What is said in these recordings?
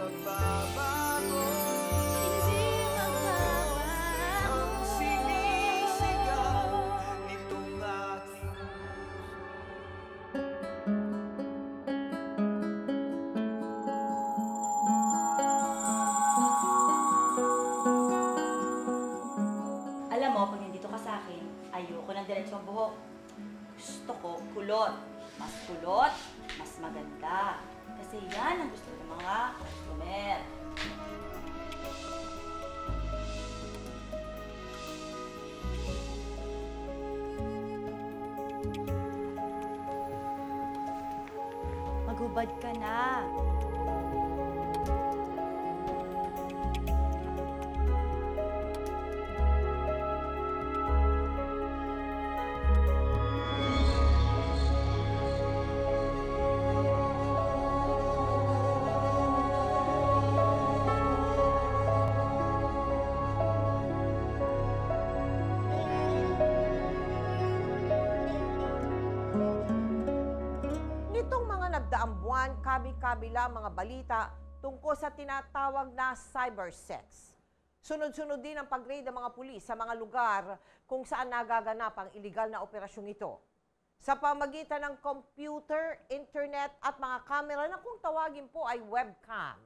pagbabago. Hindi magbabago ang sinisigaw nitong aking Alam mo, pag nandito ka sa akin, ayoko ng diretsong buhok. Gusto ko kulot. Mas kulot, mas maganda. Kasi yan ang gusto ng mga customer. Maghubad ka na. Nitong mga nagdaang buwan, kabi-kabila mga balita tungkol sa tinatawag na cybersex. Sunod-sunod din ang pag-raid ng mga pulis sa mga lugar kung saan nagaganap ang iligal na operasyong ito. Sa pamagitan ng computer, internet at mga kamera na kung tawagin po ay webcam,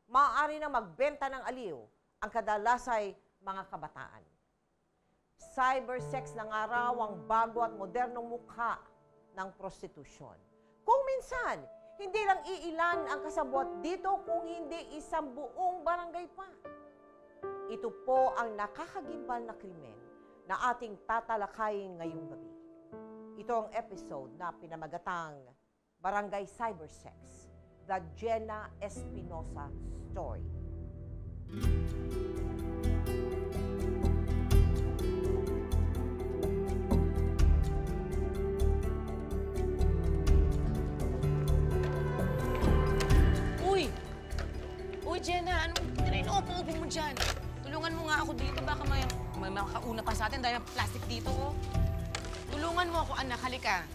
maaari na magbenta ng aliw ang kadalasay mga kabataan. Cybersex na nga raw ang bago at modernong mukha ng prostitusyon. Kung minsan, hindi lang iilan ang kasabwat dito kung hindi isang buong barangay pa. Ito po ang nakakagimbal na krimen na ating tatalakayin ngayong gabi. Ito ang episode na pinamagatang Barangay Cybersex, The Jenna Espinosa Story. Uy, Jenna, anong tinainuupo-upo mo dyan? Tulungan mo nga ako dito. Baka may makauna pa sa atin dahil plastic dito, oh. Tulungan mo ako, anak. Halika.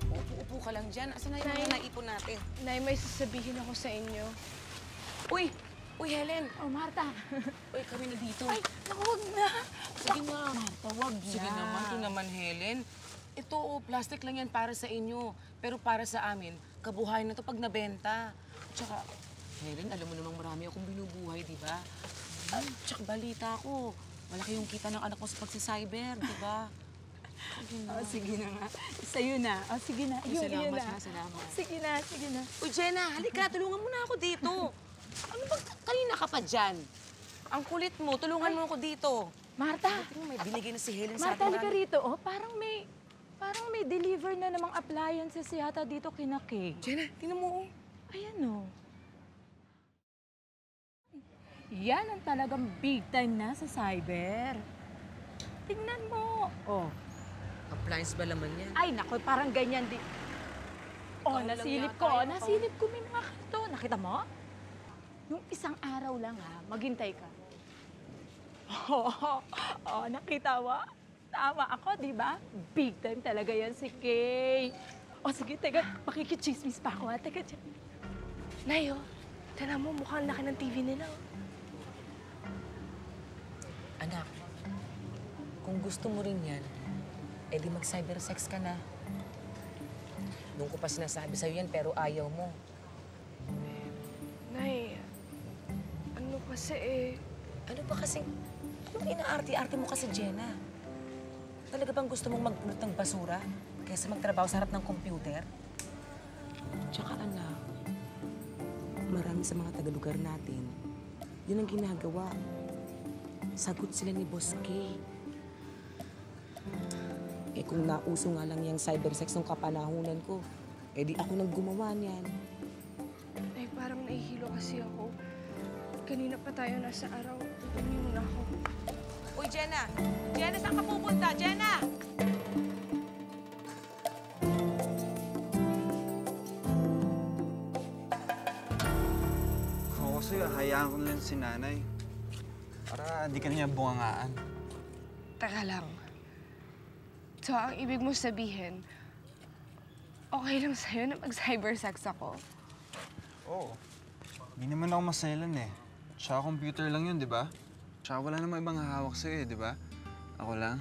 Upo-upo ka lang dyan. Asan na yung mga naipon natin? Nay, may sasabihin ako sa inyo. Uy! Uy, Helen! Oh, Marta! Uy, kami na dito. Ay, naku, wag na! Sige nga. Marta, wag na. Sige naman, ito naman, Helen. Ito, oh, plastic lang yan para sa inyo. Pero para sa amin, kabuhayan na to pag nabenta. Tsaka, Helen, alam mo namang marami akong binubuhay, di ba? Tsaka balita ko, malaki yung kita ng anak mo sa pagsicyber, di ba? Sige na nga. Sa'yo na. Sige na. Salamat ha, salamat. Sige na, sige na. Uy, Jenna, halika, tulungan mo na ako dito. Ano ba, kanina ka pa dyan? Ang kulit mo, tulungan mo ako dito. Marta! May binigay na si Helen sa Marta, atin. halika rito. Oh, parang may deliver na namang appliances yata dito kina Kay. Jenna, tingnan mo, oh. Ayan, oh. Yan ang talagang big time na sa cyber. Tingnan mo. Oh. Appliance ba laman yan? Ay, naku, parang ganyan din. Oh, Ikaw lang nasilip yata ko. yun, Nasilip ko may mga kanto. Nakita mo? Yung isang araw lang, ha, maghintay ka. Oh, nakita mo? Tama ako, di ba? Big time talaga yan si Kay. Oh, sige, teka, makikichismis pa ako, ha? Teka, dyan. Nay, oh. Tignan mo, mukhang laki ng TV nila, oh. Anak, kung gusto mo rin yan, edi mag-cybersex ka na. Doon ko pa sinasabi sa'yo yan, pero ayaw mo. Nay, ano kasi eh... Ano ba kasing... Anong inaarte-arte mo kasi, Jenna? Talaga bang gusto mong magpulot ng basura kaysa magtrabaho sa harap ng computer? Tsaka anak, marami sa mga taga-lugar natin, yun ang ginagawa. Sagot sila ni Boss Kay. Eh kung nauso nga lang yung cybersex ng kapanahunan ko, eh di ako nang gumawa niyan. Nay, parang nahihilo kasi ako. Kanina pa tayo nasa araw. Tutuloy mo na ako. Uy, Jenna! Jenna, saan ka pupunta? Jenna! Ako kasi hayaan ko na lang si nanay. Para di ka niya bungangaan. Teka lang. So, ang ibig mo sabihin, okay lang sa'yo na mag-cybersex ako? Oo. Hindi naman ako maselan eh. Tsaka computer lang yun, di ba? Tsaka wala namang ibang hahawak sa'yo eh, di ba? Ako lang.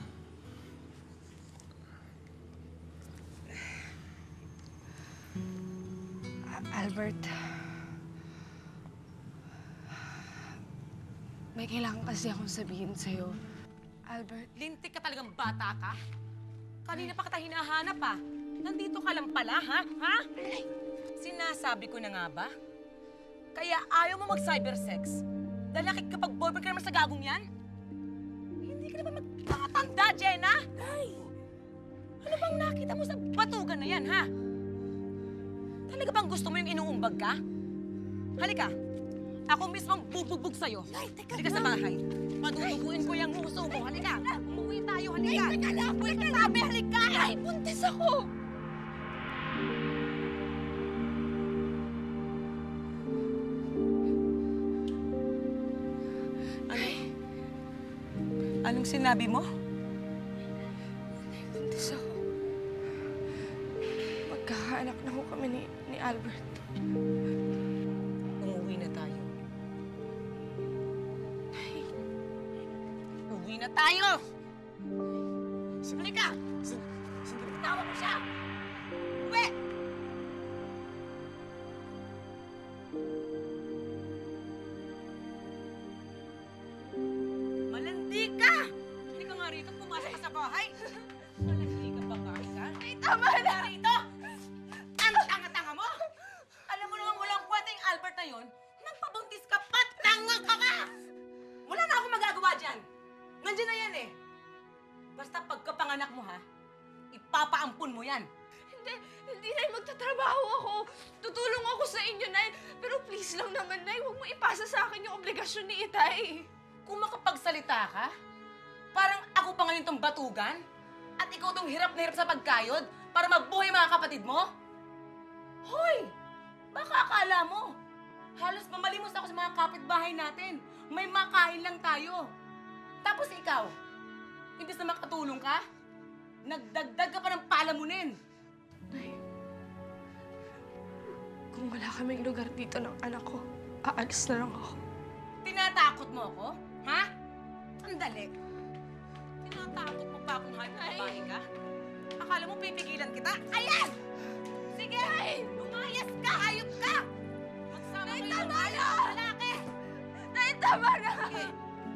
Albert, may kailangan kasi akong sabihin sa'yo. Albert, Lintik ka talagang bata ka? Kanina pa kita hinahanap, ah. Nandito ka lang pala, ha? Ha? Sinasabi ko na nga ba? Kaya ayaw mo mag-cybersex? Dahil nakikipag-boyfriend ka naman sa gagong yan? Hindi ka naman magtatanda, Jenna! Ay! Ano bang nakita mo sa batugan na yan, ha? Talaga bang gusto mo yung inuumbag ka? Halika! Ako mismo ang bubugbog sa'yo. Ay, teka halika sa bahay. Paduduguin ko yung muso mo. Halika! Umuwi tayo, halika! Ay, teka lang! Sabi, halika! Ay, buntis ako! Ano? Anong sinabi mo? buntis ako. Magkakaanak na ho kami ni Albert. Umuwi na tayo. Umuwi na tayo! Halika! Tawa mo siya! Uwi! Malandi ka! Hindi ka nga rito, pumasok ka sa bahay. Malandi ka ba, Carsa? Ay, tama na! Rito! Ang tanga-tanga mo! Alam mo naman walang kwenta yung Albert na yun. Nagpabuntis ka pa, tanga ka ka! Wala na akong magagawa dyan. Nandiyan na yan eh. Basta pagkapanganak mo ha, ipapaampun mo yan. Hindi, Nay. Magtatrabaho ako. Tutulong ako sa inyo, Nay. Pero please lang naman, Nay. Huwag mo ipasa sa akin yung obligasyon ni Itay. Kung makapagsalita ka, parang ako pa ngayon tong batugan, at ikaw tong hirap na hirap sa pagkayod para mabuhay mga kapatid mo? Hoy! Baka akala mo, halos mamalimos ako sa mga kapitbahay natin. May makain lang tayo. Tapos ikaw, imbis na makatulong ka, nagdagdag ka pa ng palamunin. Nay, kung wala kaming lugar dito ng anak ko, aalis na lang ako. Tinatakot mo ako? Ha? Sandali. Tinatakot mo pa akong hayop na babae ka? Akala mo pipigilan kita? Ayan! Sige! Lumayas ka! Hayop ka! Magsama kayo ng hayop na lalaki! Nay, tama na! Sige,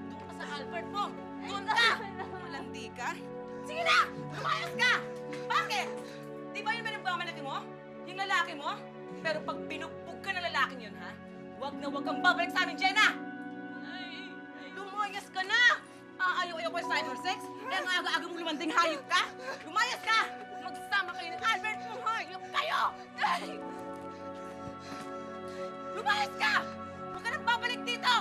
doon ka sa Albert mo! Doon ka! Malandi ka? Sige na! Lumayas ka! Bakit? Di ba yun ba nagmamalaki mo? Yung lalaki mo? Pero pag binugbog ka ng lalaking yun, ha? Huwag na huwag kang babalik sa amin, Jenna! Lumayas ka na! Ayaw-ayaw ko yung cybersex? Kaya nga aga-aga mong lumanding hayop ka? Lumayas ka! Magsama kayo ni Albert mong hayop kayo! Ay! Lumayas ka! Huwag ka nang babalik dito!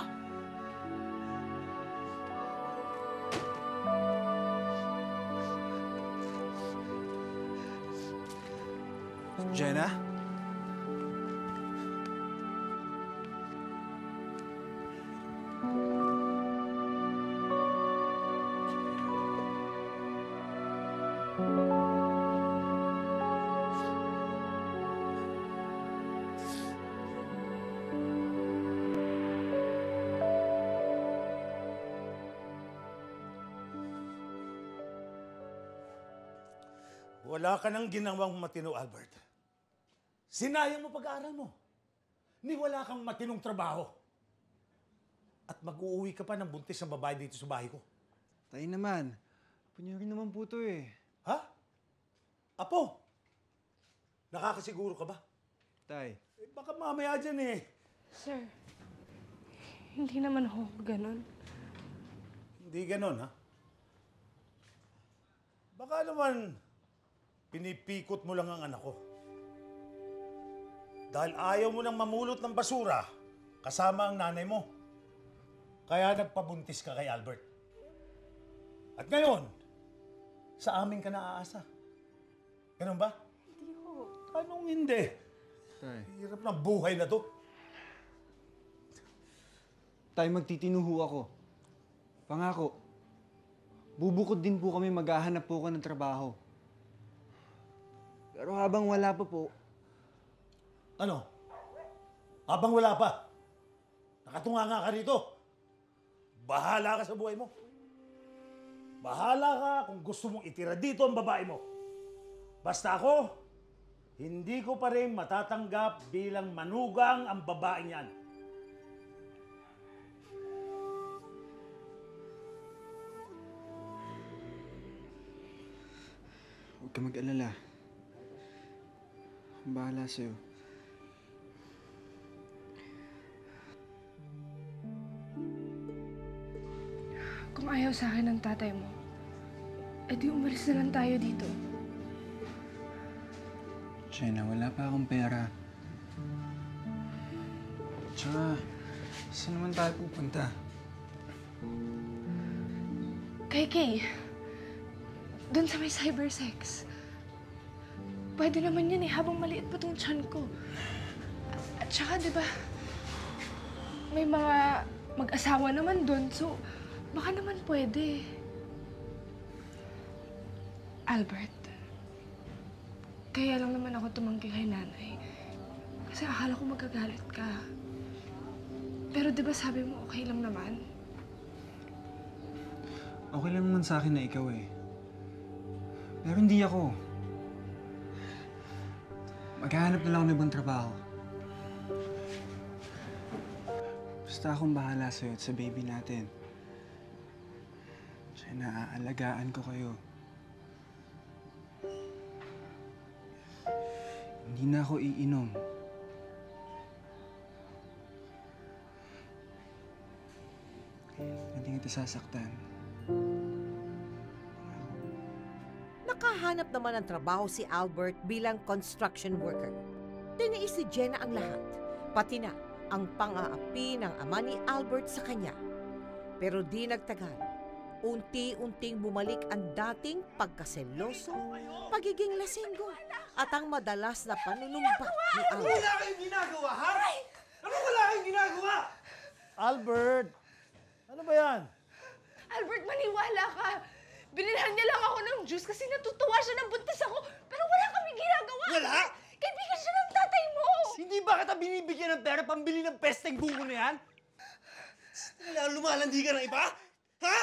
Jenna? Wala ka nang ginawang matino, Albert. Sinayang mo pag-aaral mo. Ni wala kang matinong trabaho. At mag-uuwi ka pa ng buntis na babae dito sa bahay ko. Tayo naman. Apo niyo rin naman po to eh. Ha? Apo? Nakakasiguro ka ba? Tay. Baka mamaya dyan eh. Sir, hindi naman ako ganun. Hindi ganon, ha? Baka naman pinipikot mo lang ang anak ko. Dahil ayaw mo nang mamulot ng basura kasama ang nanay mo. Kaya nagpabuntis ka kay Albert. At ngayon, sa amin ka naaasa. Ganun ba? Hindi ho. Anong hindi? Tay. Hirap ng buhay na to. Tay, magtitinuho ako. Pangako. Bubukod din po kami, maghahanap po ko ng trabaho. Pero habang wala pa po, Ano? Habang wala pa, Nakatunganga ka rito. Bahala ka sa buhay mo. Bahala ka kung gusto mong itira dito ang babae mo. Basta ako, hindi ko pa rin matatanggap bilang manugang ang babaeng yan. Huwag ka mag-alala. Akong bahala sa'yo. Kung ayaw sa akin ng tatay mo, edi umalis na lang tayo dito. Jenna, wala pa akong pera. Tsaka, saan naman tayo pupunta? Kay Kay, doon sa may cybersex. Pwede naman yun eh, habang maliit pa tong tiyan ko. At saka, di ba, may mga mag-asawa naman doon, so baka naman pwede. Albert, kaya lang naman ako tumanggi kay nanay. Kasi akala ko magagalit ka. Pero di ba sabi mo okay lang naman? Okay lang naman sa akin na ikaw eh. Pero hindi ako. Maghahanap na lang ako ng ibang trabaho. Basta akong bahala sa'yo at sa baby natin. Siya naaalagaan ko kayo. Hindi na ako iinom. Hindi kita sasaktan. Nakahanap naman ng trabaho si Albert bilang construction worker. Tiniis ni Jenna ang lahat, pati na ang pang-aapi ng ama ni Albert sa kanya. Pero di nagtagal, unti-unting bumalik ang dating pagkaseloso, pagiging lasinggo, at ang madalas na panunumpa ni Albert. Wala kayong ginagawa, ha? Ano wala kayong ginagawa? Albert, ano ba yan? Albert, maniwala ka! Binilhan niya lang ako ng juice kasi natutuwa siya na buntis ako. Pero wala kami ginagawa. Wala? Kaibigan siya ng tatay mo. Hindi ba kita binibigyan ng pera pambili ng pesteng bungo na yan? Lumalandi ka ng iba? Ha?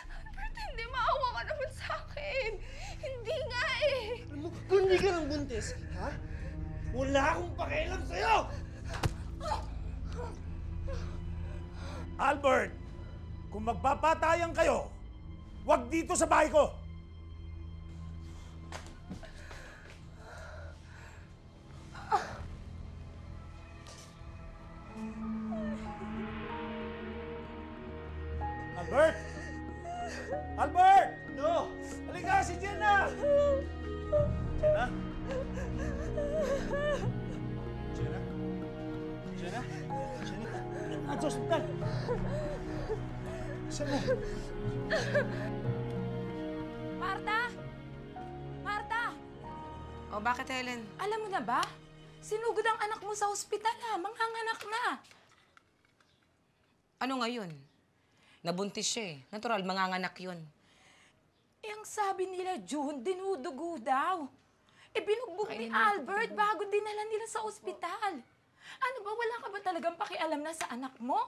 Albert, hindi maawa ka naman sa akin. Hindi nga eh. Alam mo, kung hindi ka nang buntis, ha? Wala akong pakialam sa'yo! Albert, kung magpapatayan kayo, wag dito sa bahay ko! Albert! Albert! No! Halika, si Jenna! Jenna? Jenna? Jenna? Jenna? At sa ospital! Saan mo? Marta! Marta! O, bakit, Helen? Alam mo na ba? Sinugod ang anak mo sa ospital ha. Manganganak na. Ano ngayon? Nabuntis siya eh. Natural, manganganak yun. Eh, ang sabi nila, June, dinudugo daw. Eh, binugbog ni Albert bago dinala nila sa ospital. Ano ba, wala ka ba talagang pakialam na sa anak mo?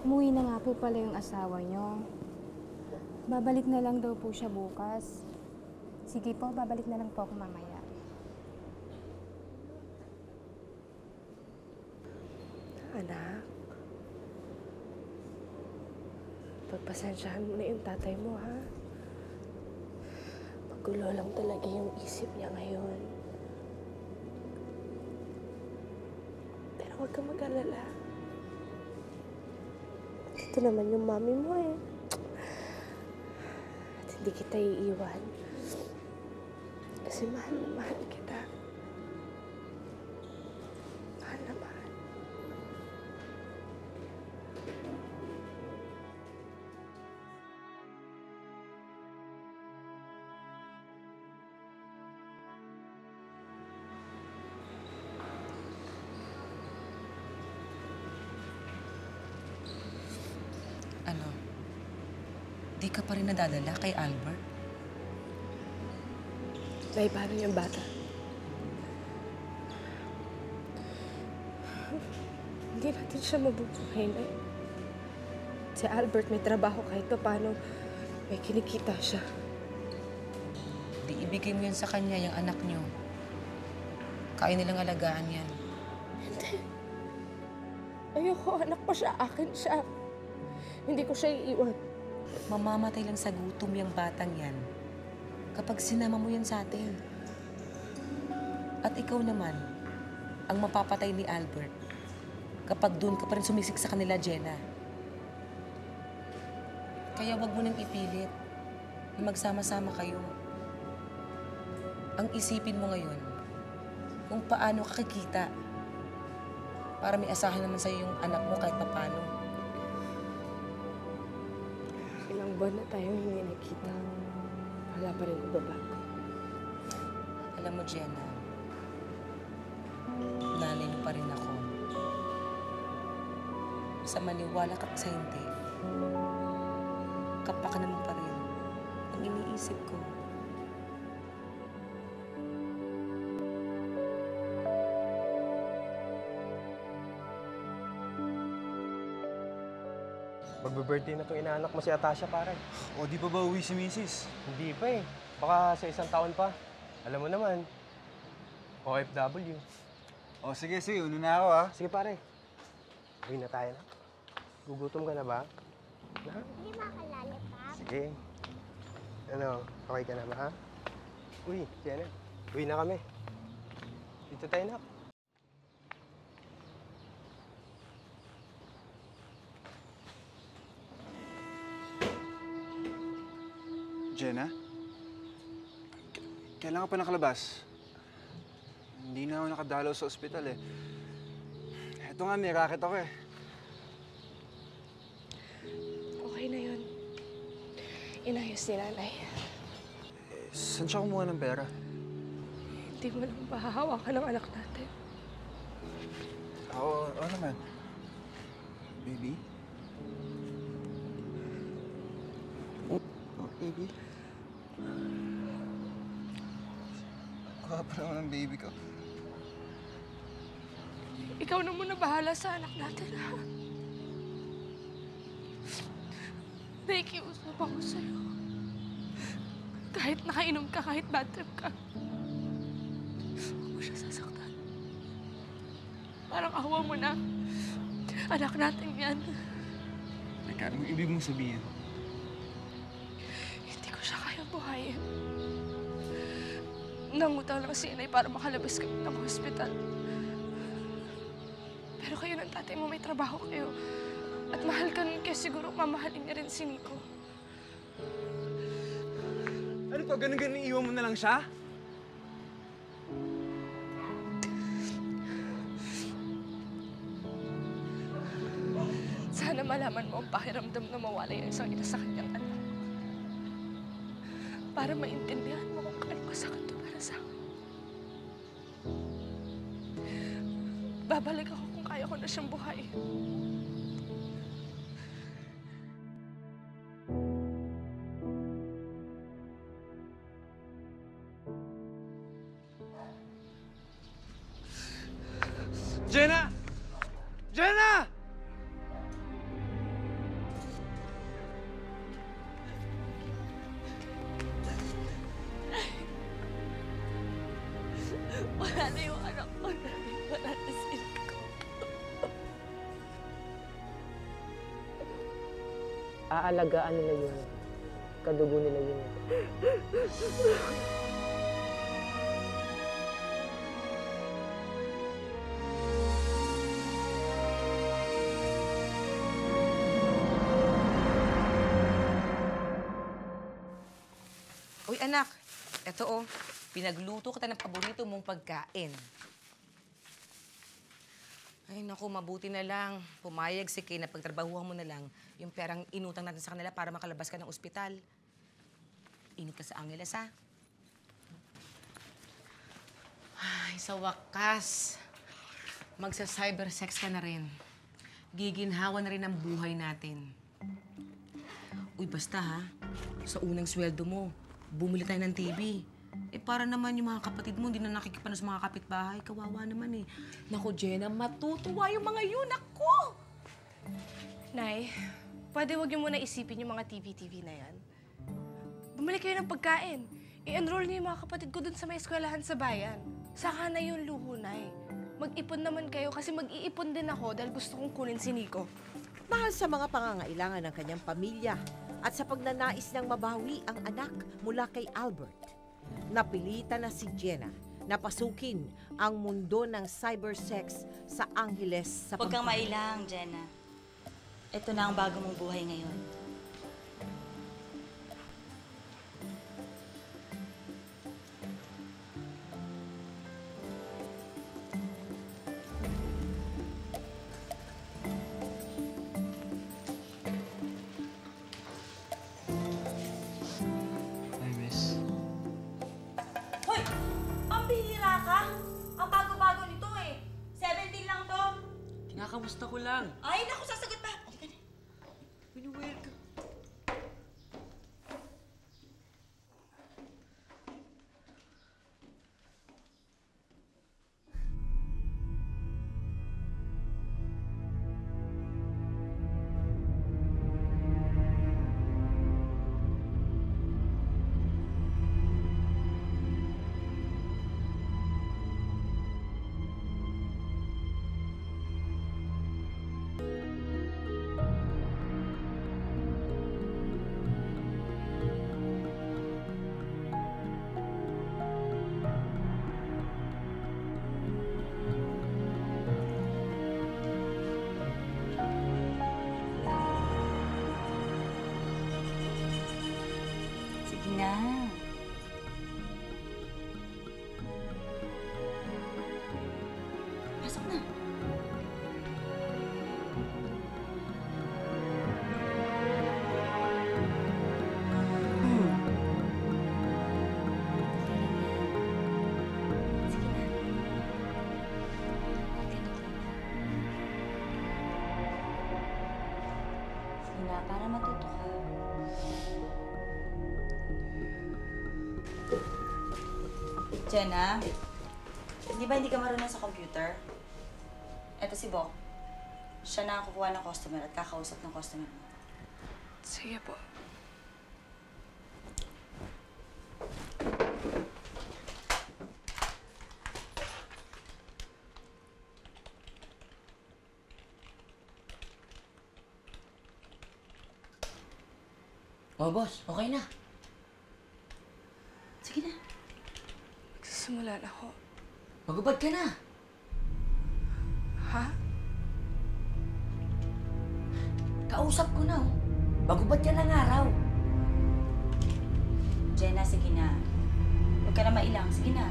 Umuwi na nga po pala yung asawa niyo. Babalik na lang daw po siya bukas. Sige po, babalik na lang po ako mamaya. Anak, pagpasensyahan mo na yung tatay mo, ha? Magulo lang talaga yung isip niya ngayon. Pero huwag kang mag-alala. Ito naman yung mami mo eh. At hindi kita iiwan. Kasi mahal na mahal kita. Mahal na mahal. Ano? di ka pa rin nadadala kay Albert? Nay, paano yung bata? Hindi natin siya mabubuhay, Nay. Si Albert may trabaho kahit pa paano may kinikita siya. Di ibigay mo yan sa kanya, yung anak niyo. Kaya nilang alagaan yan. Hindi. Ayoko, anak ko siya. Akin siya. Hindi ko siya iiwan. Mamamatay lang sa gutom yung batang yan kapag sinama mo yan sa atin. At ikaw naman, ang mapapatay ni Albert kapag doon ka pa rin sumisik sa kanila, Jenna. Kaya wag mo nang ipilit na magsama-sama kayo. Ang isipin mo ngayon, kung paano ka kikita para may asahan naman sa'yo yung anak mo kahit paano. Ilang buwan na tayong hindi nakita. Wala pa rin babago. Alam mo, Jenna, nanay mo pa rin ako. Sa maniwala ka sa hindi, kapakanan mo pa rin ang iniisip ko. Magbe-birthday na itong inaanak mo si Atasha, pare. O di pa ba uwi si Mrs.? Hindi pa eh. Baka sa isang taon pa. Alam mo naman, OFW. O sige, una na ako ha. Sige, pare. Uwi na tayo na. Gugutom ka na ba? Na? Hindi makalalipap. Sige. Ano, okay ka na ba, ha? Uy, Jenna. Uwi na kami. Dito tayo na. Jenna? Kailan ka pa nakalabas? Hindi na ako nakadalaw sa ospital eh. Eto nga, may racket ako eh. Okay na yun. Inayos ni Nanay. Saan siya kumuha ng pera? Hindi mo lang pahahawakan ng anak natin. Oo naman. Baby? Oh, baby? Baka pa naman ang baby ko. Ikaw na muna bahala sa anak natin, ha? Nakikiusap ako sa'yo. Kahit nakainom ka, kahit bad trip ka, huwag mo siya sasaktan. Parang awa mo na. Anak natin yan. Teka, anong ibig mong sabihin? Hindi ko siya kaya buhayin. Nangutang lang si Inay para makalabas kami ng hospital. Pero kayo ng tatay mo, may trabaho kayo. At mahal ka nun, kaya siguro mamahalin niya rin si Nico. Ano to? Ganun-ganun iiwan mo na lang siya? Sana malaman mo ang pakiramdam na mawala yung isang ina sa kanyang anak. Para maintindihan mo kung ano kasakit to para sa akin. Babalik ako kung kaya ko na siyang buhayin. Jenna! Jenna! Wala na yung anak ko na wala na si Nico. Aalagaan nila yun. Kadugo nila yun. Uy, anak. Eto, oh. Pinagluto kita ng paborito mong pagkain. Ay, naku, mabuti na lang. Pumayag si Kay na pagtrabahuhan mo na lang yung perang inutang natin sa kanila para makalabas ka ng ospital. Init ka sa Angeles, ha? Ay, sa wakas, magsa-cybersex ka na rin. Giginhawa na rin ang buhay natin. Uy, basta ha. Sa unang sweldo mo, bumili tayo ng TV. Para naman yung mga kapatid mo, hindi na nakikipanos sa mga kapitbahay. Kawawa naman eh. Naku, Jenna, matutuwa yung mga yun. Ako! Nay, pwede wag niyo muna isipin yung mga TV-TV na yan. Bumili kayo ng pagkain. I-enroll niyo yung mga kapatid ko dun sa may eskwelahan sa bayan. Saka na yung luho, Nay. Mag-ipon naman kayo kasi mag-iipon din ako dahil gusto kong kunin si Nico. Mahal sa mga pangangailangan ng kanyang pamilya at sa pagnanais niyang mabawi ang anak mula kay Albert, napilitan na si Jenna na pasukin ang mundo ng cybersex sa Angeles sa Huwag kang mailang, Jenna. Ito na ang bago mong buhay ngayon. Hi, miss. Hoy! Pambihira ka! Ang bago-bago nito eh. 17 lang to. Kinakamusta ko lang. Ay, naku, sasagot pa. Halika na. Welcome. Sige na. Pasok na. Sige na. Sige na, para matuto ka. Jenna, di ba hindi ka marunong sa computer? Eto si Bok. Siya na ang kukuha ng customer at kakausap ng customer mo. Sige po. Oh, boss, okay na. Sige na. Magsisimula na ako. Magubad ka na. Ha? Kausap ko na, oh. Magubad ka ng araw. Jenna, sige na. Huwag ka na mailang. Sige na.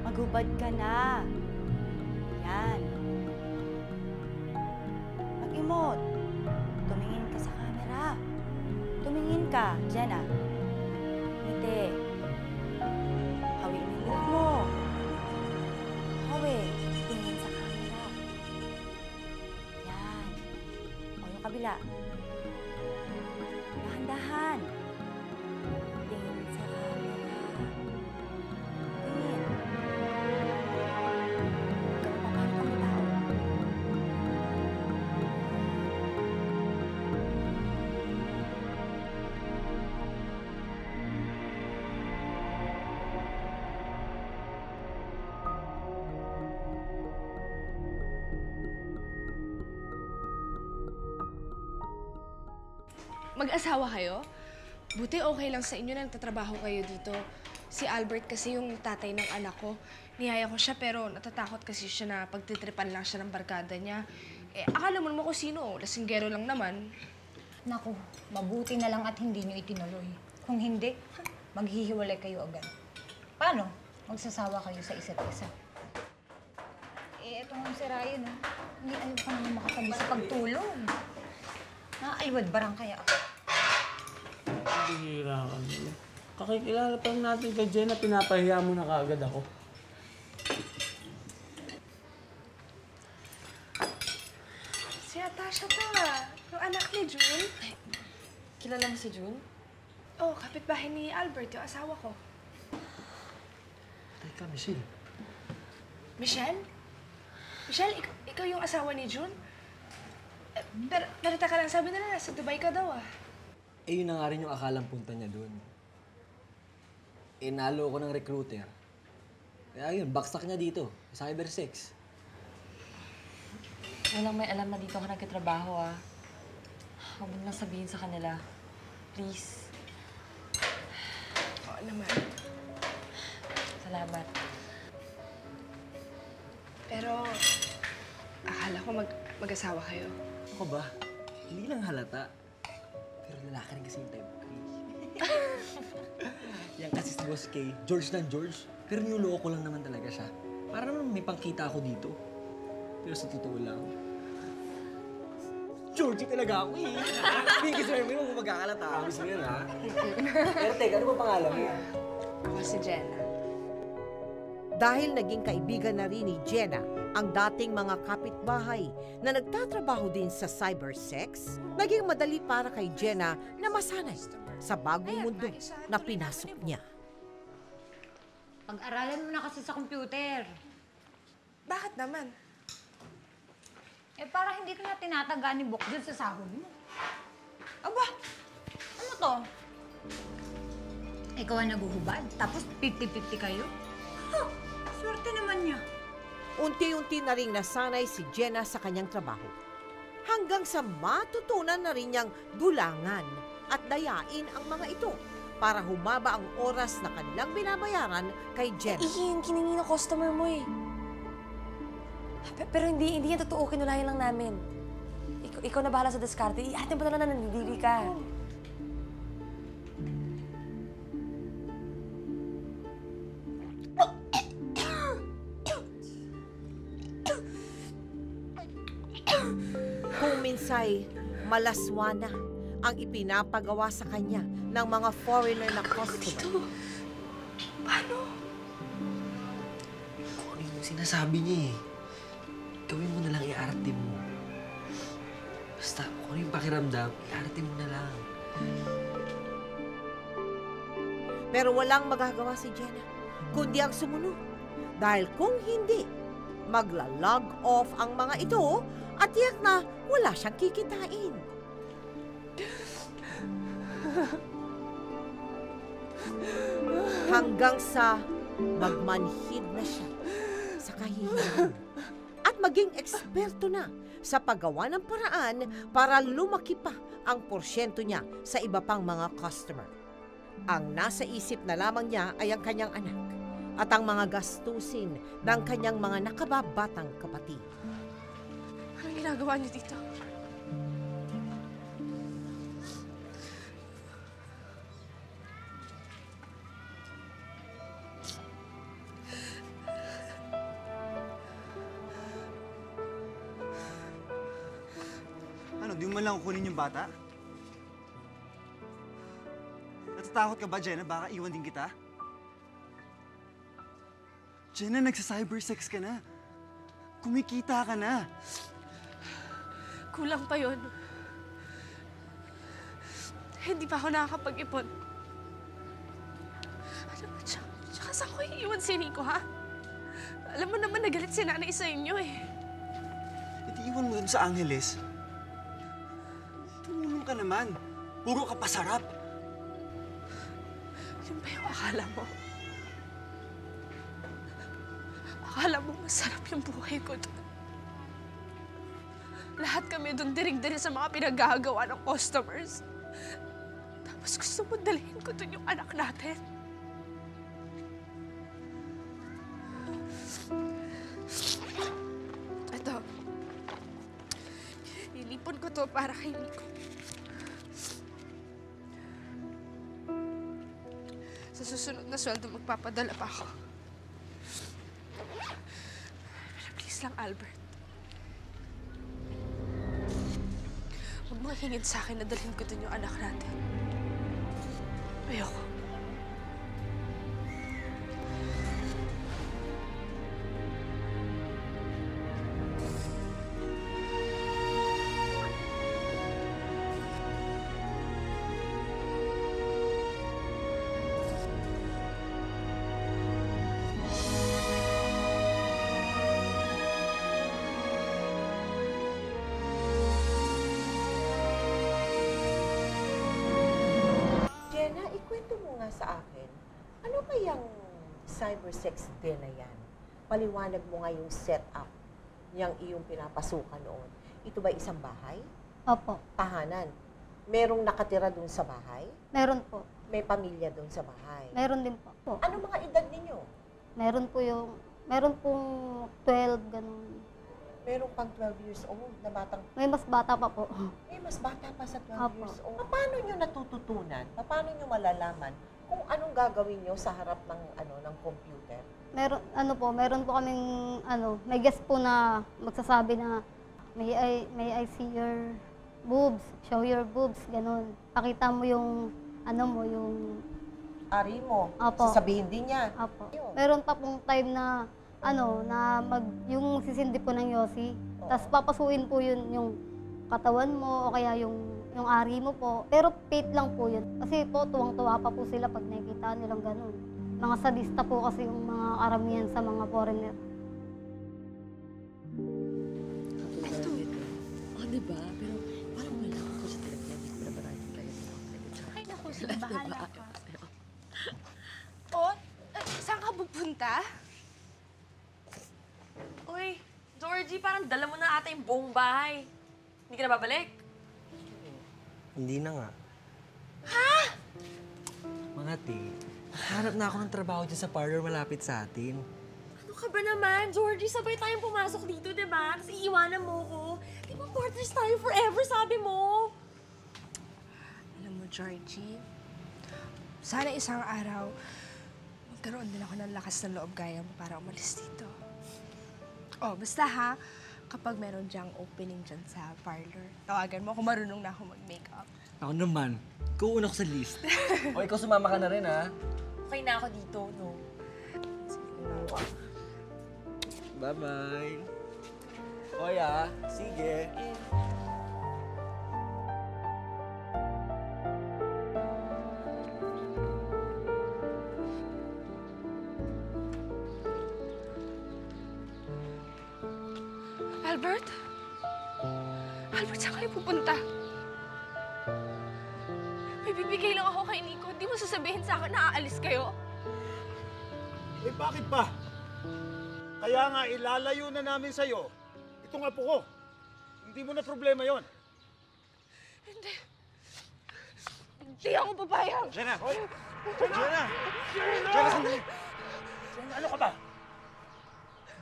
Magubad ka na. Yan. Mag-emote. Tumingin ka sa camera. Tumingin ka, Jenna. Ngiti. Hawiin yung buhok mo. Hawi. Tingin sa camera. Yan. O, yung kabila. Dahan-dahan. Tingin sa camera. Tingin. Kapapano kami tao. Mag-asawa kayo? Buti okay lang sa inyo na nagtatrabaho kayo dito. Si Albert kasi yung tatay ng anak ko. Niyaya ko siya pero natatakot kasi siya na pagtitripan lang siya ng barkada niya. Akala mo naman kung sino, lasinggero lang naman. Naku, mabuti na lang at hindi nyo itinuloy. Kung hindi, maghihiwalay kayo agad. Paano? Magsasawa kayo sa isa't isa. Eto nga si Ryan, oh. Hindi ayaw ka naman makatabi sa pagtulog. Nakakaliwad barang kaya ako. Bihira ka naman. Kakikilala pa lang natin kay Jenna, pinapahiya mo na kaagad ako. Si Natasha to yung anak ni June. Kilala mo si June? Oh, kapitbahay ni Albert, yung asawa ko. Teka, Michelle. Michelle? Michelle, ikaw yung asawa ni June? Pero teka lang, sabi nila nasa Dubai ka daw Eh, yun na nga rin yung akalang punta niya doon. Eh, nalo ko ng recruiter. Kaya yun, baksak niya dito, sa cybersex. Walang may alam na dito ka nagkatrabaho, ah. Huwag mo lang sabihin sa kanila. Please. Oo naman. Salamat. Pero, akala ko mag-asawa kayo. Ako ba? Hindi lang halata. Pero lalaki rin kasi yung type ko. Yan kasi si Boss K, George ng George. Pero niloloko ko lang naman talaga siya. Para naman may pangkita ako dito. Pero sa totoo lang, Georgie talaga ako eh. Hindi sir, may mga magkakalata. Gusto mo yun, ha? Pero teka, ano ba pangalan mo? Ako si Jenna. Dahil naging kaibigan na rin ni Jenna ang dating mga kapitbahay na nagtatrabaho din sa cybersex, naging madali para kay Jenna na masanay sa bagong mundo na pinasok niya. Pag-aralan mo na kasi sa computer. Bakit naman? Eh, para hindi ka na tinataga ni Bok dun sa sahod mo. Aba, ano to? Ikaw ang naguhubad, tapos 50-50 kayo? Huh, swerte naman niya. Unti-unti na ring nasanay si Jenna sa kanyang trabaho. Hanggang sa matutunan na rin niyang dulangan at dayain ang mga ito para humaba ang oras na kanilang binabayaran kay Jenna. Yung kiningi ng customer mo eh. Pero hindi yan totoo, kinulayan lang namin. Ikaw na bahala sa diskarte. Ihatin mo na lang na nandidiri ka. Kung minsay malaswana ang ipinapagawa sa kanya ng mga foreigner na customer. Paano? Kung ano yung sinasabi niya eh. Gawin mo na lang, i-arte mo. Basta, kung ano yung pakiramdam, i-arte mo na lang. Pero walang magagawa si Jenna, kundi ang sumunod. Dahil kung hindi, magla-log off ang mga ito at tiyak na wala siyang kikitain. Hanggang sa magmanhid na siya sa kahihiyan at maging eksperto na sa paggawa ng paraan para lumaki pa ang porsyento niya sa iba pang mga customer. Ang nasa isip na lamang niya ay ang kanyang anak at ang mga gastusin ng kanyang mga nakababatang kapatid. Anong ginagawa niyo dito? Ano, di mo lang kukunin yung bata? Natatakot ka ba, Jenna? Baka iwan din kita? Jenna, nagsa-cybersex ka na. Kumikita ka na. Kulang pa yun. Hindi pa ako nakakapag-ipon. Tsaka saan ko iiwan si Nico, ha? Alam mo naman nagalit si nanay sa inyo, eh. Iti iwan mo dun sa Angeles. Tumulong ka naman. Puro ka pasarap. Yun ba yung akala mo? Akala mo masarap yung buhay ko doon. Lahat kami doon diring-diri sa mga pinagagawa ng customers. Tapos gusto mo dalhin ko doon yung anak natin. Ito. Nilipon ko to para kay Nico. Sa susunod na sweldo, magpapadala pa ako. Pero please lang, Albert. Huwag mo hingin sa akin na dalhin ko dun yung anak natin. Ayoko. nga sa akin, ano ba yung cybersex din na yan? Paliwanag mo nga yung setup niyang iyong pinapasukan noon. Ito ba isang bahay? Opo. Tahanan? Merong nakatira dun sa bahay? Meron po. May pamilya dun sa bahay? Meron din po. Ano mga edad ninyo? Meron pong 12, ganun. Meron pang 12 years old na batang... May mas bata pa po. May mas bata pa sa 12 Opo. years old. Paano nyo natututunan? Paano nyo malalaman kung anong gagawin nyo sa harap ng ng computer? Meron po kaming may guest po na magsasabi na may I see your boobs, show your boobs, ganun. Pakita mo yung yung ari mo. Opo. Sasabihin din niya. Opo. Meron pa pong time na yung sisindi po ng yosi. Tapos papasuin po yun yung katawan mo o kaya yung ari mo po. Pero paid lang po yun. Kasi po tuwang-tuwa pa po sila pag nakikita nilang ganun. Mga sadista po kasi yung mga karamihan sa mga foreigner. Ito. Diba? Pero parang wala ako sa talaga. Hindi ko na maraming kayo. Ay, naku, sige, bahala ka. Saan ka pupunta? Uy, Georgie, parang dala mo na ata yung buong bahay. Hindi ka na babalik? Hindi na nga. Ha? Mga te, nakahanap na ako ng trabaho dyan sa parlor malapit sa atin. Ano ka ba naman? Georgie, sabay tayong pumasok dito, di ba? Kasi iiwanan mo ko. Di ba partners tayo forever, sabi mo? Alam mo, Georgie, sana isang araw, magkaroon din ako ng lakas ng loob gaya mo para umalis dito. Basta ha, kapag meron diyang opening dyan sa parlor, tawagan mo kung marunong na ako mag-makeup. Ako naman, kuuna ko sa list. O ikaw sumama ka na rin, ha? Okay na ako dito, no? Bye-bye. Oy, ha? Sige. Albert? Albert, saan kayo pupunta? May bibigay lang ako kay Nico. Di mo sasabihin sa akin na aalis kayo? Eh bakit ba? Kaya nga ilalayo na namin sa'yo itong apo ko. Hindi mo na problema yon. Hindi. Hindi ako papayag. Jenna! Hoy! Jenna! Jenna, sandali! Jenna, ano ka ba?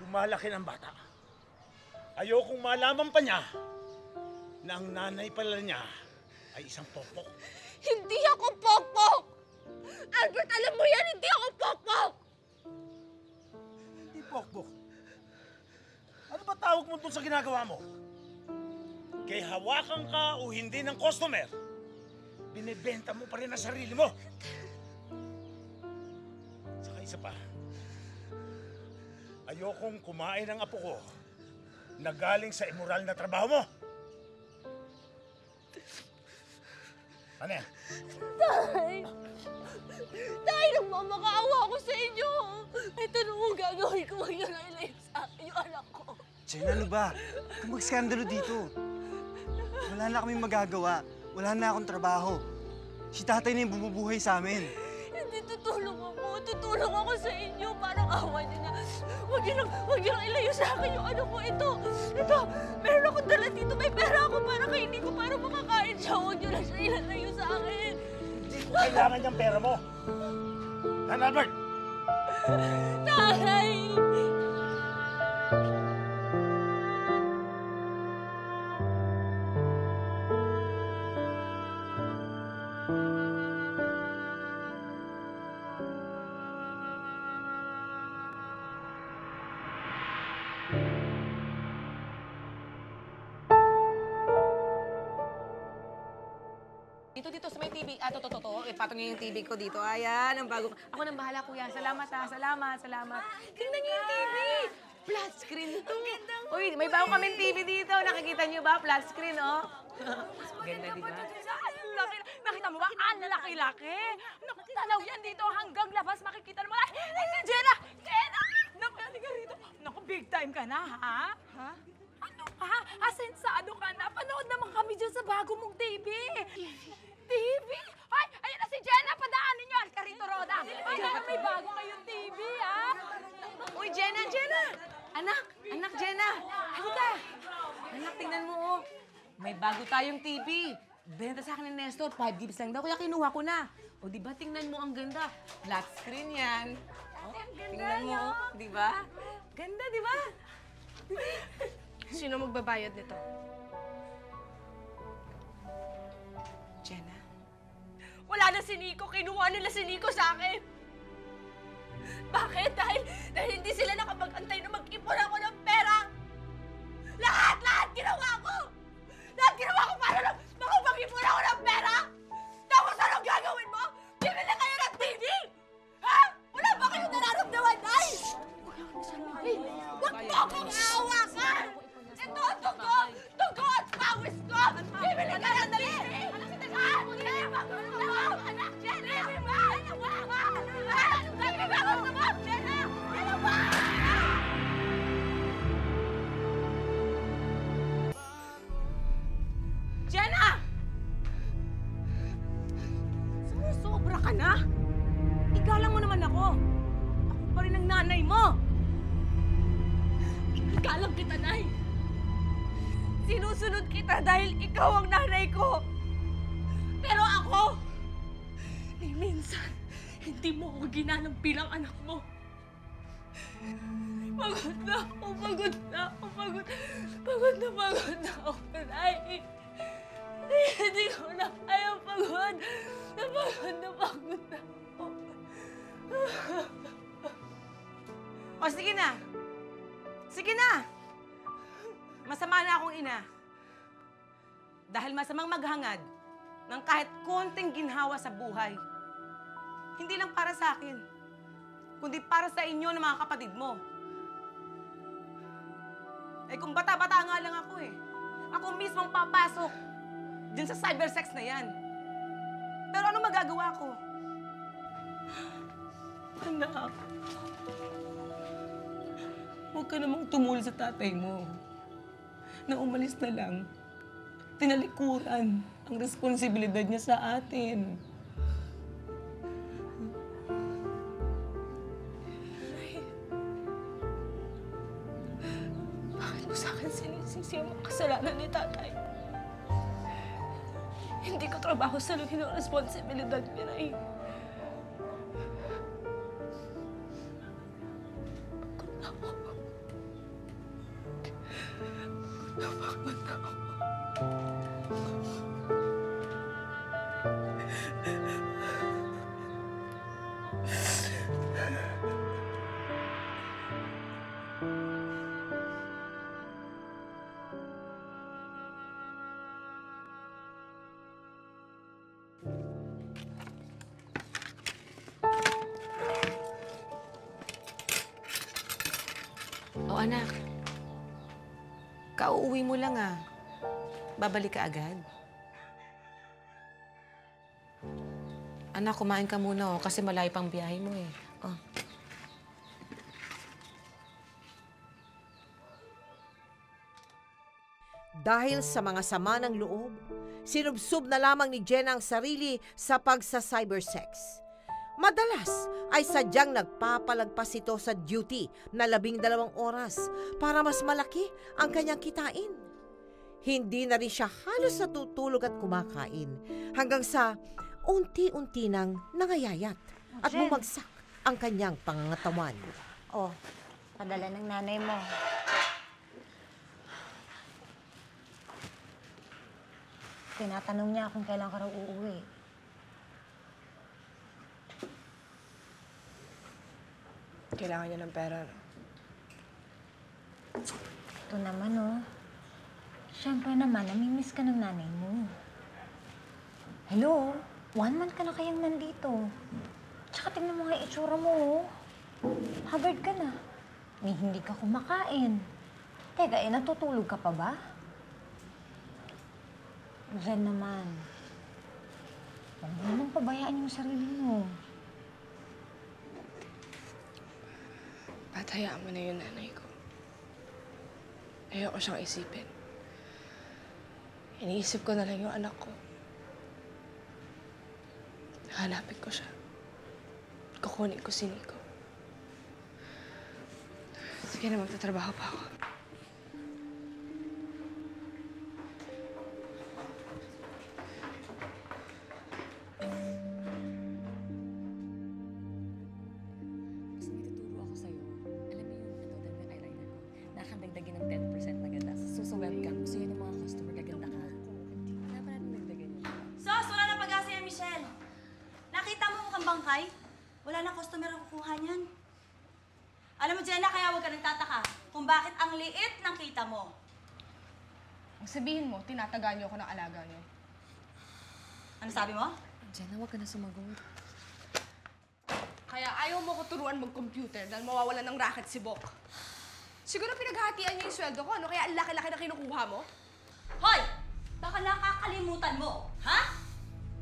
Lumalaki ng bata. Ayokong malaman pa niya na ang nanay pala niya ay isang pokpok. Hindi ako pokpok! Albert, alam mo yan, hindi ako pokpok! Hindi pokpok. Ano ba tawag mo dun sa ginagawa mo? Kay hawakan ka o hindi ng customer, binibenta mo pa rin ang sarili mo. Saka isa pa, ayokong kumain ng apo ko na galing sa immoral na trabaho mo. Ano yan? Tay! Tay, nagmamakaawa ako sa inyo! Ito na mo gagawin ko, huwag niyo na ilayo sa akin yung anak ko. Jenna, ano ba? Kung mag-skandalo dito. Wala na kaming magagawa. Wala na akong trabaho. Si tatay na yung bumubuhay sa amin. Hindi, tutulong ako. Tutulong ako sa inyo. Parang awa niyo na. Huwag niyo lang ilayo sa akin yung ano ko. Ito, meron akong dala dito. May pera ako para kay Nico para makakain siya. Huwag niyo lang siya ilalayo sa akin. Hindi ko kailangan niyang pera mo. Han Albert! Nanay! Dito sa may TV. To. Ipatong niyo yung TV ko dito. Ayan, ang bago. Ako nang bahala, kuya. Salamat, ha. Salamat. Tingnan niyo yung TV. Flat screen to. Uy, may bago kaming TV dito. Nakikita niyo ba? Flat screen, oh. Ganda, di ba? Laki, nakita mo ba? Ang laki-laki. Naku, tanaw yan dito hanggang labas. Makikita mo. Ay, si Jenna! Jenna! Naku, halika rito. Naku, big time ka na, ha? Ha? Ano ha? Asensado ka na. Panood naman kami dyan sa bago mong TV. TV? Ay, ayun na si Jenna. Padaanin niyo. Halika rito. bago tayong TV. Benta sa akin ni Nestor, 5 gigs lang daw, kaya kinuha ko na. O, di ba, tingnan mo, ang ganda. Flat screen yan. O, tingnan mo, di ba? Ganda, di ba? Sino magbabayad nito? Jenna. Wala na si Nico. Kinuha nila si Nico sa akin. Bakit? Dahil hindi sila nakapag-antay na mag-ipon ako ng pera. Lahat ginawa ko! Lahat ginawa ko para lang makapag-ipon ako ng pera! Tapos anong gagawin mo? Bibili kayo ng TV! Ha? Wala ba kayong nararamdaman, Nay? Huwag mo akong aawakan! Ito ang dugo at pawis ko! Bibili ka ng TV! Ha? Hindi ba gusto mo? Anak, Jenna! Hindi ba? Ano ba? Hindi ba gusto mo? Jenna! Ano ba? Jenna! Sumusobra ka na? Igalang mo naman ako. Ako pa rin ang nanay mo. Igalang kita, Nay. Sinusunod kita dahil ikaw ang nanay ko. Pero ako, ni minsan, hindi mo ako ginanang bilang anak mo. Pagod na ako, pagod na ako. Pagod na ako, Nay. Hindi ko na kaya pagod. Pagod na ako. O, sige na. Sige na. Masama na akong ina. Dahil masamang maghangad ng kahit konting ginhawa sa buhay. Hindi lang para sa akin, kundi para sa inyo ng mga kapatid mo. Eh kung bata-bata nga lang ako eh. Ako mismo ang papasok dyan sa cybersex na yan. Pero ano magagawa ko? Anak, Huwag ka namang tumuli sa tatay mo. Na umalis na lang. Tinalikuran ang responsibilidad niya sa atin. bakit mo sa akin sinisisi ang mga kasalanan ni tatay? Hindi ko trabaho saluhin ang responsibilidad niya, Nay. Napagod na ako. O anak, kauuwi mo lang ah. Babalik ka agad. Anak, kumain ka muna kasi malayo pang biyahe mo eh. Oh. Dahil sa mga sama ng loob, sinubsob na lamang ni Jenna ang sarili sa pagsa-cybersex. Madalas ay sadyang nagpapalagpas ito sa duty na 12 oras para mas malaki ang kanyang kitain. Hindi na rin siya halos natutulog at kumakain hanggang sa unti-unti nang nangayayat at Jen, bumagsak ang kanyang pangangatawan. Oh, padala ng nanay mo. Tinatanong niya kung kailan ka raw uuwi. Kailangan niya ng pera, no? Ito naman, oh. Siyempre naman, namimiss ka ng nanay mo. Hello? 1 month ka na kayang nandito. Tsaka tingnan mo nga yung itsura mo, oh. Haggard ka na. Hindi ka kumakain. Teka, natutulog ka pa ba? Ren naman. Huwag mo naman pabayaan yung sarili mo. Patayaan mo na yung nanay ko. Ayoko siyang isipin. Iniisip ko na lang yung anak ko. Hanapin ko siya. Kukunin ko si Nico. Sige na, magtatrabaho pa ako. bangkay. Wala na customer ang kukuha niyan. Alam mo, Jenna, kaya huwag ka nagtataka kung bakit ang liit ng kita mo. Ang sabihin mo, tinatagaan niyo ako ng alaga niyo. Ano sabi mo? Jenna, huwag ka na sumagot. Kaya ayaw mo ko turuan mag-computer dahil mawawalan ng racket si Bok. Siguro pinaghahatian niya yung sweldo ko, ano? Kaya ang laki-laki na kinukuha mo? Hoy! Baka nakakalimutan mo, ha?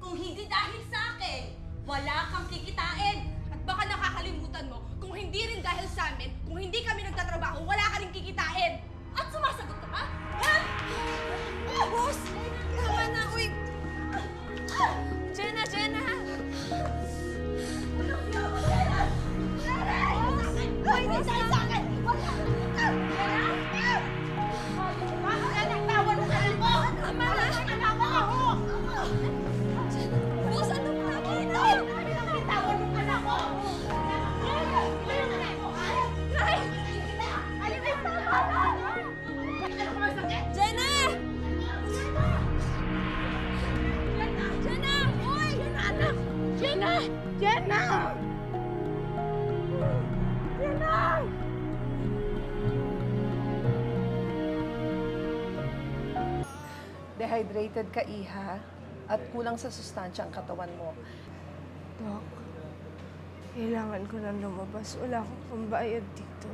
Kung hindi dahil sa akin, wala kang kikitain. At baka nakakalimutan mo, kung hindi rin dahil sa amin, kung hindi kami nagtatrabaho, wala ka rin kikitain. At sumasagot ka pa? Ha? Boss! Tama na, uy! Jenna! Jenna! Hoy, hindi dahil sa akin! Wala! Bakit nagtawad mo sa akin mo? Tama na! Anak mo ako! Boss, ano mo na dito? Nagtawad mo anak ko! Nay! Alin na tama na! Ano ka masakit? Jenna! Jenna! Hoy! Jenna, anak! Jenna! Jenna! Jenna! Dehydrated ka, Iha, at kulang sa sustansya ang katawan mo. Dok, kailangan ko nang lumabas. Wala akong pambayad dito.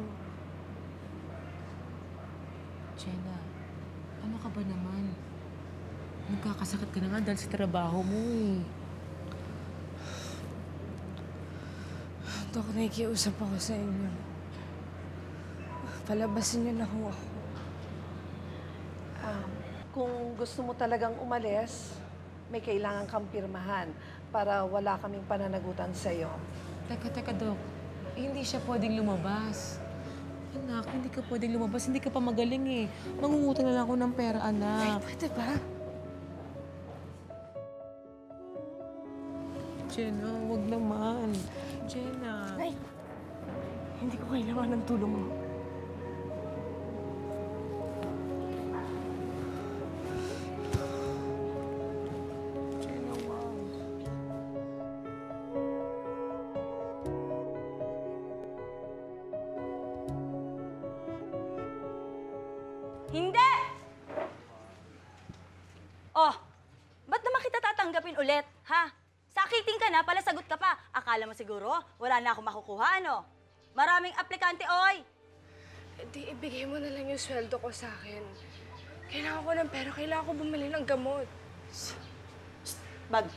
Jenna, ano ka ba naman? Nagkakasakit ka na nga dahil sa trabaho mo eh. Dok, nakikiusap ako sa inyo. Palabasin niyo na ho ako. Kung gusto mo talagang umalis, may kailangan kang pirmahan para wala kaming pananagutan sa'yo. Teka, Dok. Hindi siya pwedeng lumabas. Anak, hindi ka pwedeng lumabas. Hindi ka pa magaling eh. Mangungutang na lang ako ng pera, anak. Pwede ba? Jenna, wag naman. Jenna. Nay, hindi ko kailangan ng tulong mo. Jenna, wow. Hindi! Oh, ba't naman kita tatanggapin ulit, ha? Sakitin ka na, palasagot ka pa. Akala mo siguro, wala na akong makukuha, ano? Maraming aplikante, oy! Di, ibigay mo na lang yung sweldo ko sa akin. Kailangan ko ng pera, kailangan ko bumili ng gamot. Bag.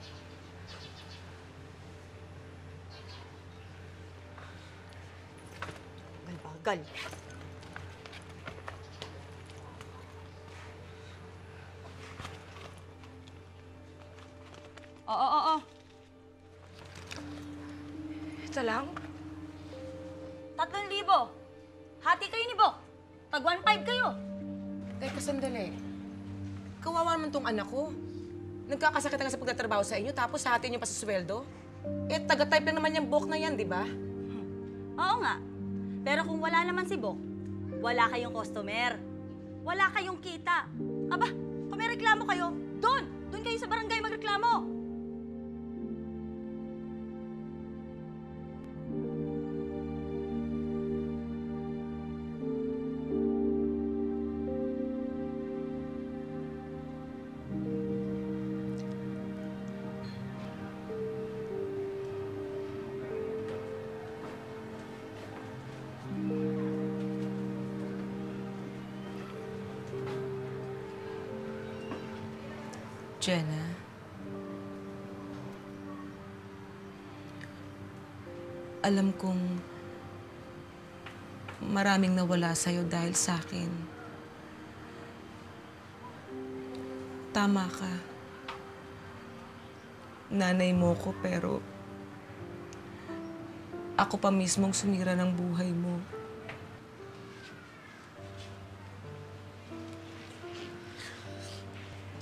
Bagal. Oo. Ito lang? 3,000. Hati kayo ni Bok. Tag 1,500 kayo. Teka, sandali. Kawawa naman tong anak ko. Nagkakasakit na nga sa pagtatrabaho sa inyo, tapos sa atin yung pasasweldo. Eh, taga-type lang naman yung Bok na yan, di ba? Oo nga. Pero kung wala naman si Bok, wala kayong customer. Wala kayong kita. Aba, kung may reklamo kayo, doon kayo sa barangay magreklamo. Jenna. Alam kong maraming nawala sa'yo dahil sa akin. Tama ka. Nanay mo ko pero ako pa mismong sumira ng buhay mo.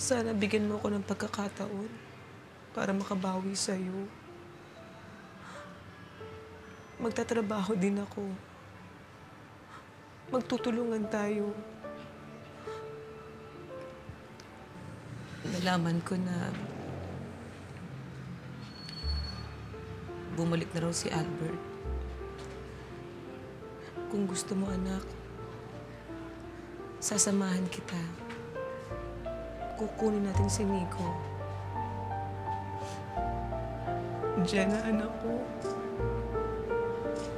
Sana bigyan mo ako ng pagkakataon para makabawi sa'yo. Magtatrabaho din ako. Magtutulungan tayo. Nalaman ko na bumalik na raw si Albert. Kung gusto mo, anak, sasamahan kita. Kukunin natin si Nico. Jenna, anak ko.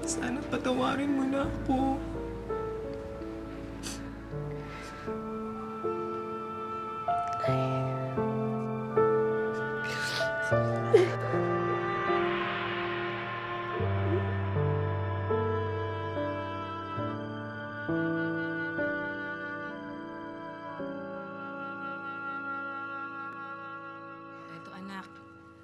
Sana patawarin mo na ako. Ito, anak.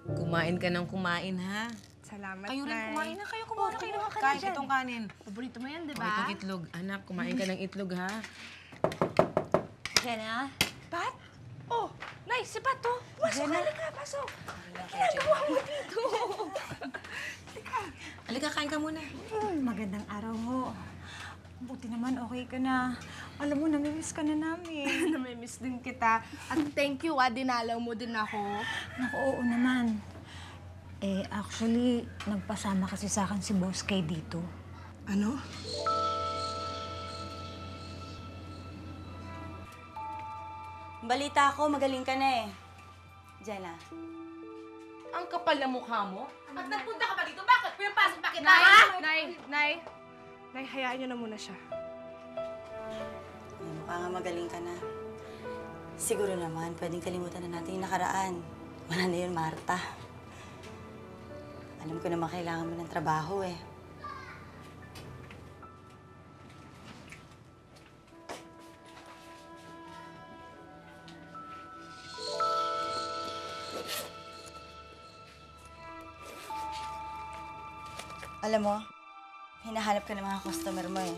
Kumain ka ng kumain, ha? Salamat, Kayo rin Nay. kumain na. Kayo kumain na. Kayo kahit itong kanin. Paborito mo yan, di O, ba? itong itlog. Anak, kumain ka ng itlog, ha? Jenna? Pat? Oh, Nay, si Pat, oh. Pasok, Jenna? halika, pasok. Ginagawa mo dito. Halika, kain ka muna. Magandang araw ho. Buti naman okay ka na. Alam mo, namimiss ka na namin. Namimiss din kita. At thank you, dinalaw mo din ako. Naku, oo naman. Actually, nagpasama kasi sa akin si Boss Kay dito. Ano? Balita ko, magaling ka na eh. Jenna. Ang kapal na mukha mo? At nagpunta ka pa dito? Bakit? Pinapasok pa kita, Nay, ha? Nay, hayaan niyo na muna siya. Mukha nga magaling ka na. Siguro naman, pwedeng kalimutan na natin yung nakaraan. Wala na yun, Marta. Alam ko naman kailangan mo ng trabaho eh. Alam mo, hinahanap ka ng mga customer mo eh.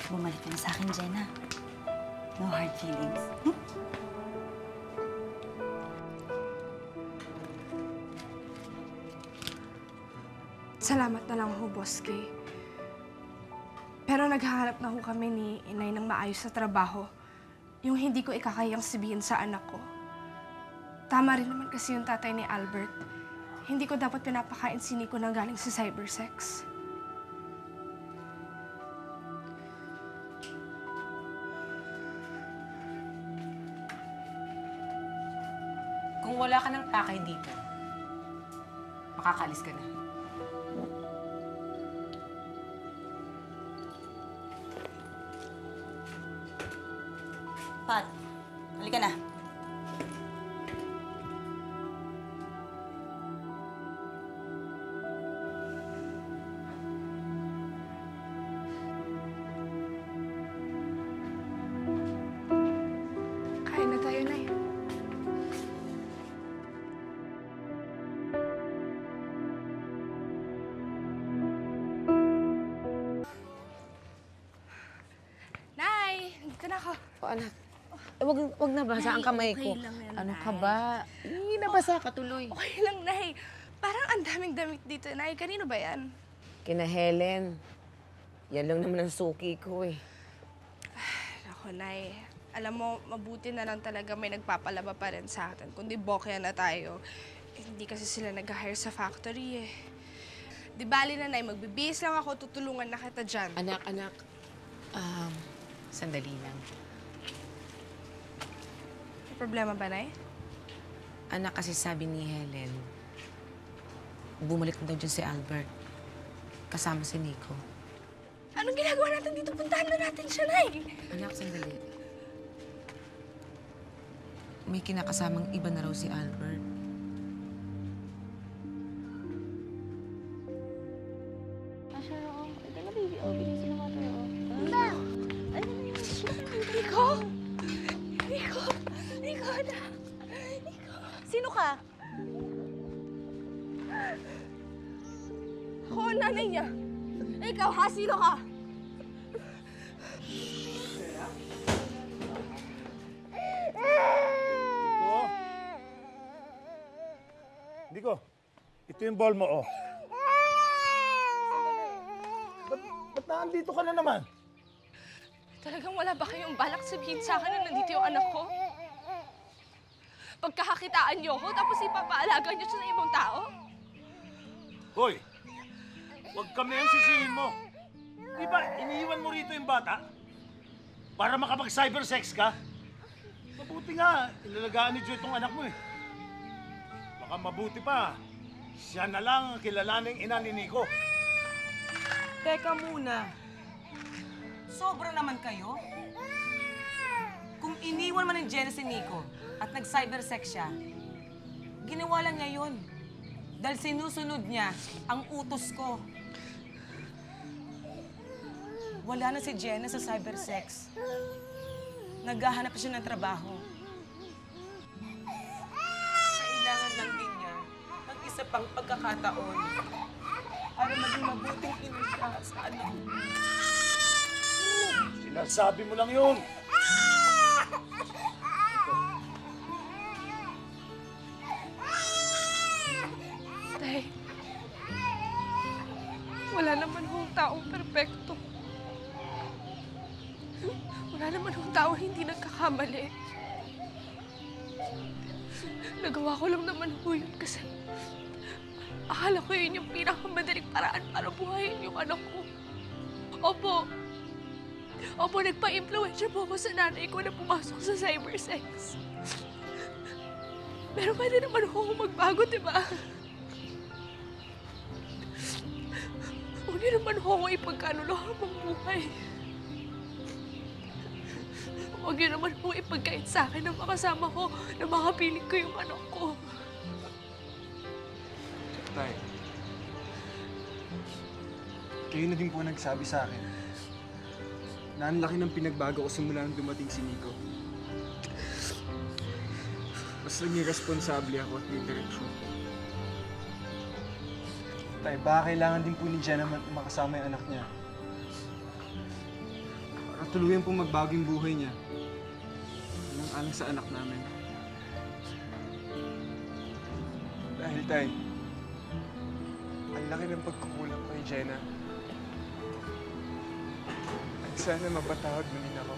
Bumalik ka na sa akin, Jenna. No hard feelings. Salamat na lang ho, Boss Kay. Pero naghahanap na ho kami ni Inay ng maayos sa trabaho. Yung hindi ko ikakayang sabihin sa anak ko. Tama rin naman kasi yung tatay ni Albert. Hindi ko dapat pinapakain si Nico nang galing sa cybersex. Kung wala ka ng pakay dito, makakalis ka na. Pat, halika na. Kain na tayo, Nay. Nay, dito na ako. Anak, wag nabasa ang kamay okay ko. lang yan, Ano Nay. ka ba? Nabasa ka tuloy. Okay lang, Nay. Parang ang daming damit dito, Nay. Kanino ba yan? Kina Helen. Yan lang naman ang suki ko eh. Ako, Nay. Alam mo, mabuti na lang talaga may nagpapalaba pa rin sa atin. Kundi bokya na tayo. Hindi kasi sila nag-hire sa factory eh. Di bali na, Nay. Magbibihis lang ako. Tutulungan na kita dyan. Anak. Sandali lang. May problema ba, Nay? Anak, kasi sabi ni Helen, bumalik na daw dyan si Albert. Kasama si Nico. Anong ginagawa natin dito? Puntahan na natin siya, Nay. Anak, sandali. May kinakasamang iba na raw si Albert. Nico, na. Sino ka? Ako ang nanay niya. Ikaw, ha? Sino ka? Nico, ito yung ball mo, oh. Ba't naandito ka na naman? Talagang wala ba kayong balak sabihin sa akin na nandito yung anak ko? pagkakakitaan niyo ko, tapos ipapaalaga niyo siya sa ibang tao? Hoy! Huwag kami ang sisihin mo. Di ba, iniiwan mo rito yung bata? Para makapag-cybersex ka? Mabuti nga, inalagaan ni Joy itong anak mo eh. Baka mabuti pa, siya na lang ang kilalaning ina ni Nico. Teka muna. Sobra naman kayo. Kung iniwan man ng Jenna si Nico at nag-cybersex siya, ginawa lang niya yun. Dahil sinusunod niya ang utos ko. Wala na si Jenna sa cybersex. Naghahanap siya ng trabaho. Kailangan lang din niya ng isa pang pagkakataon para maging mabuting ina siya sa anak. Sinasabi mo lang yun. Tay, wala naman hong taong perpekto. Wala naman hong taong hindi nagkakamali. Nagawa ko lang naman ho yun kasi akala ko yun yung pinakamadaling paraan para buhayin yung anak ko. Opo, nagpa-impluensya po ako sa nanay ko na pumasok sa cybersex. Pero pwede naman ako magbago, di ba? Huwag niyo naman ako ipagkanulo habang buhay. Huwag niyo naman ako ipagkait sa akin na makasama ko na makapiling ko yung anak ko. Tay, kayo na din po nagsabi sa akin na ang laki ng pinagbago ko simula nang dumating si Nico. Mas naging responsable ako at may direksyon. Tay, baka kailangan din po ni Jenna makasama yung anak niya. Para tuluyan pong magbago yung buhay niya. Alang sa anak namin. Dahil, Tay, ang laki ng pagkukulang ko kay Jenna. At sana mapatawad mo din ako.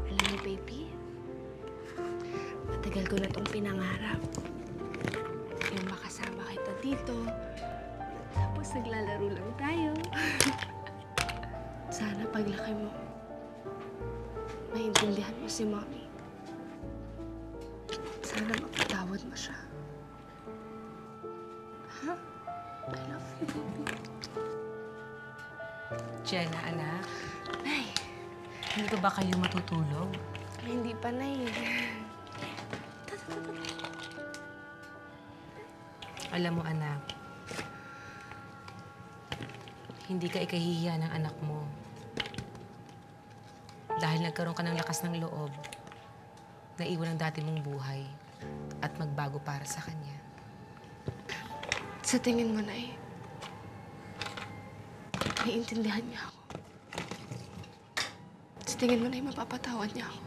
Alam niyo, baby, matagal ko na itong pinangarap. Yung makasama kita dito, tapos naglalaro lang tayo. Sana paglaki mo, maintindihan mo si Mommy. Sana mapatawad mo siya. Ha? I love you, baby. Jenna, anak. Nay. Hindi ba kayo matutulog? Hindi pa, Nay. Alam mo, anak, hindi ka ikahihiya ng anak mo. Dahil nagkaroon ka ng lakas ng loob na iwan ang dati mong buhay at magbago para sa kanya. Sa tingin mo, Nay, naiintindihan niya ako. Sa tingin mo, Nay, mapapatawad niya ako.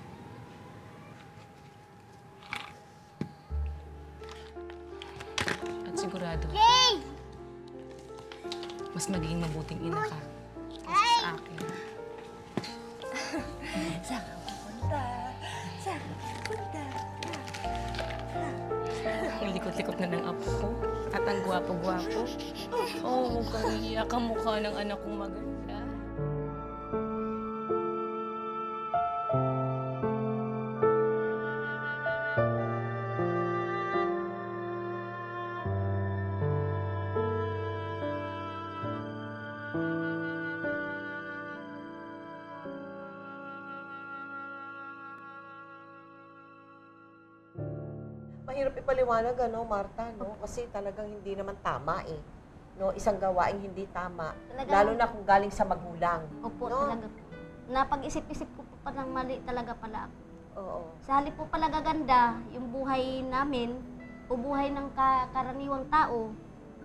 At sigurado, mas magiging mabuting ina ka kaysa sa akin. Saan ka pupunta? Saan ka pupunta? Ang likot-likot na ng apo ko at ang gwapo-gwapo. Oo, mukhang iiyak ang mukha ng anak kong maganda. mahirap ipaliwanag, Marta, no? Kasi talagang hindi naman tama eh. No, isang gawaing hindi tama. Talagang- Lalo na kung galing sa magulang. Opo, no? talaga po. Napag-isip-isip ko po pa ng mali talaga pala ako. Oo. Sa halip po pala gaganda, yung buhay namin, o buhay ng karaniwang tao,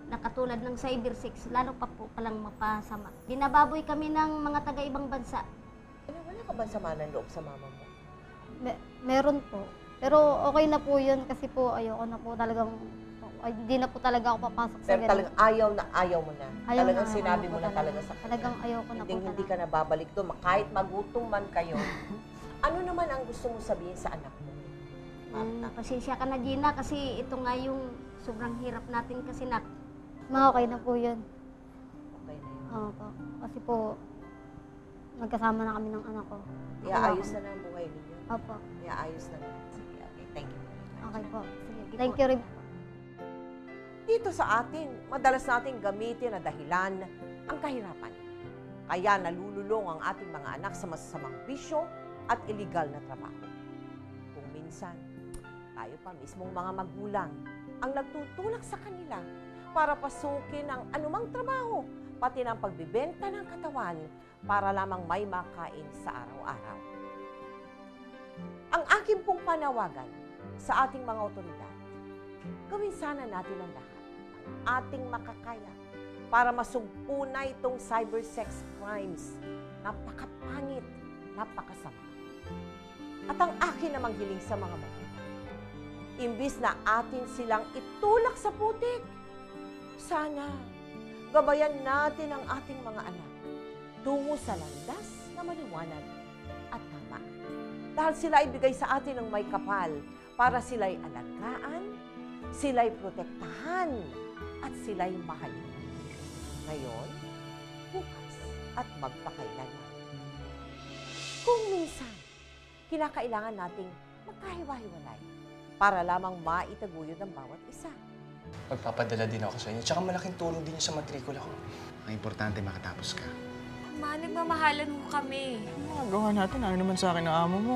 na katulad ng cyber sex, lalo pa po palang mapasama. Binababoy kami ng mga taga-ibang bansa. Ano, wala ka ba sama ng loob sa mama mo? Meron po. Pero okay na po yun kasi po ayoko na po talagang, hindi na po talaga ako papasok sa Pero ganun. talagang ayaw mo na. Ayaw Talagang na, sinabi ayaw mo po na talaga sa Talagang ayoko na po hindi ka na babalik doon. Kahit magutom man kayo. Ano naman ang gusto mo sabihin sa anak mo? Pasensya ka na, Gina, kasi ito nga yung sobrang hirap natin kasi okay na po yun. Okay na yun. Opo. Kasi po, magkasama na kami ng anak ko. Iaayos na ang buhay ninyo. Opo. Iaayos na. Sige, okay. Thank you. Okay po. Sige. Thank you rin. Dito sa atin, madalas nating gamitin na dahilan ang kahirapan. Kaya nalululong ang ating mga anak sa masasamang bisyo at iligal na trabaho. Kung minsan, tayo pa mismong mga magulang ang nagtutulak sa kanila para pasukin ang anumang trabaho, pati ng pagbibenta ng katawan para lamang may makain sa araw-araw. Ang aking pong panawagan sa ating mga otoridad, gawin sana natin ang lahat ng ating makakaya para masugpo na itong cybersex crimes. Napakapangit, napakasama. At ang akin namang hiling sa mga magulang, imbis na atin silang itulak sa putik, sana gabayan natin ang ating mga anak tungo sa landas na maliwanag at tama. Dahil sila ibigay sa atin ng may kapal para sila'y alagaan, sila'y protektahan, at sila'y mahalin. Ngayon, bukas, at magpakailanman. Kung minsan, kinakailangan nating magkahiwa-hiwalay para lamang maitaguyod ang bawat isa. Magpapadala din ako sa inyo. Tsaka malaking tulong din yung sa matrikula ko. Ang importante makatapos ka. Ma, nagmamahalan mo kami. Ano magagawa natin? Ayaw naman sa akin ang amo mo.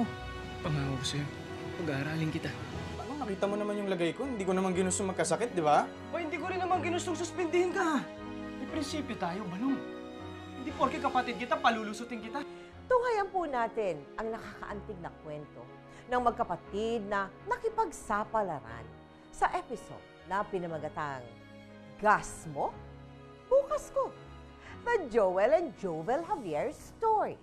Pangako ko sa'yo. Pag-aaralin kita. Ano, nakita mo naman yung lagay ko. Hindi ko naman ginusto magkasakit, di ba? O hindi ko rin naman ginustong suspindihin ka. May prinsipyo tayo, Balong. Hindi porke kapatid kita, palulusutin kita. Tunghayan po natin ang nakakaantig na kwento ng magkapatid na nakipagsapalaran sa episode na pinamagatang Gas Mo? Bukas Ko, The Joel and Jovel Javier Story.